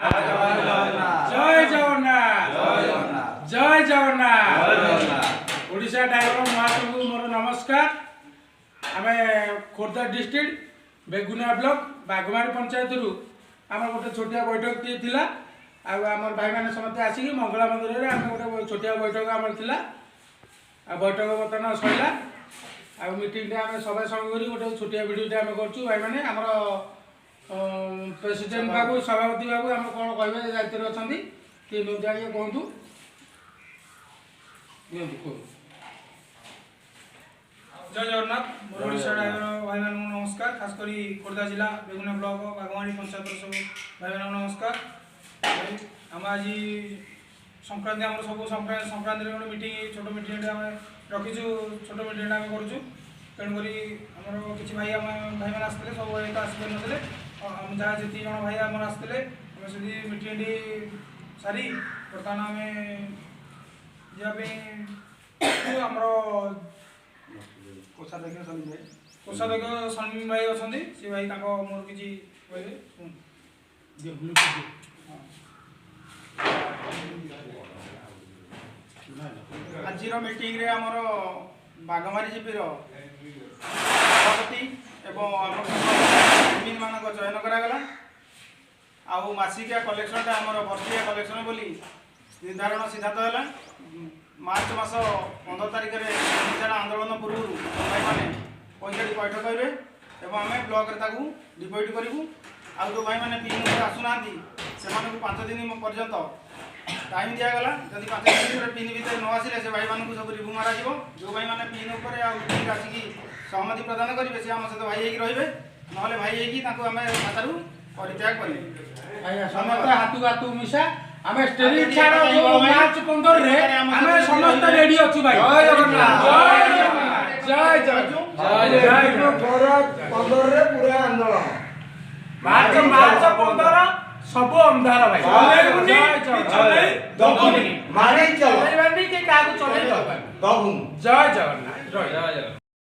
जय जगन्नाथ जय जगन्नाथ ओडिशा ड्राइवर महाप्रभु मोर नमस्कार। आम खोर्धा डिस्ट्रिक्ट बेगुनिया ब्लॉक बाघमारी पंचायत रु आम गोटे छोटिया बैठक टी थिला आम भाई मैंने समस्त आसिक मंगला मंदिर में आम गोटे छोटिया बैठक आम थिला बैठक बर्तमान सरला मीटिंग आम सब संग गोटे छोटिया भिडियो आम कर भाई मैंने आम प्रेसिडेंट बाबू सभापति बाबू आम कौन कहे दायित्व अच्छा किए नुज आगे कहतु जय जगन्नाथ मोर ओडिशा ड्राइवर भाई मान नमस्कार। खासकर खोर्धा जिला बेगुनिया ब्लॉक बाघमारी पंचायत सब भाई मान नमस्कार। आम आज संक्रांति आम सब संक्रांति गोटे मीटिंग छोट मीटिंग आम रखीचु छोट मीटिंग आम करूँ तेणुक आमर किसी भाई आम भाई मैंने आसते सब भाई तो आसपार नଥିଲେ जहाँ जी जन भाई आम आसते आम से मीटिंग सारी बर्तमान आम जावाई आमर कोषाध्यक्ष सलीम भाई अच्छा सी भाई मोर किसी आज मीटिंग रे आमर बाघमारी जीपीर सभापति एवं मान चयन करागला आसिकिया कलेक्शन आमर वर्षिया कलेक्शन बोली निर्धारण सिद्धांत है। मार्च मास 15 तारिख में आंदोलन पूर्व भाई मैंने पैसा पैठ करेंगे और आम ब्लॉक डिपोजिट करूँ आ जो भाई मैंने पिन आसुना से 5 दिन पर्यंत टाइम दिगला जदि 5 दिन पिन भितर न आसिले से भाई मानक सब रिव्यू मार जो भाई मैंने पिन आसिक सहमति प्रदान करेंगे सी आम सहित भाई रही ना भाई आम खातर परित्याग करेंगे समस्त हाथू हाथू मिशा आम स्टेरिंग छाड़ मार्च 15 रे आम समस्त रेडी अछि भाई। जय जगन्नाथ जय जगन्नाथ जय जय जय 15 रे पूरा आंदोलन मार्च 15 सब अंधार भाई चले दबुनी मारे चलो भाई के कागज चले दबुनी जय जगन्नाथ जय जगन्नाथ।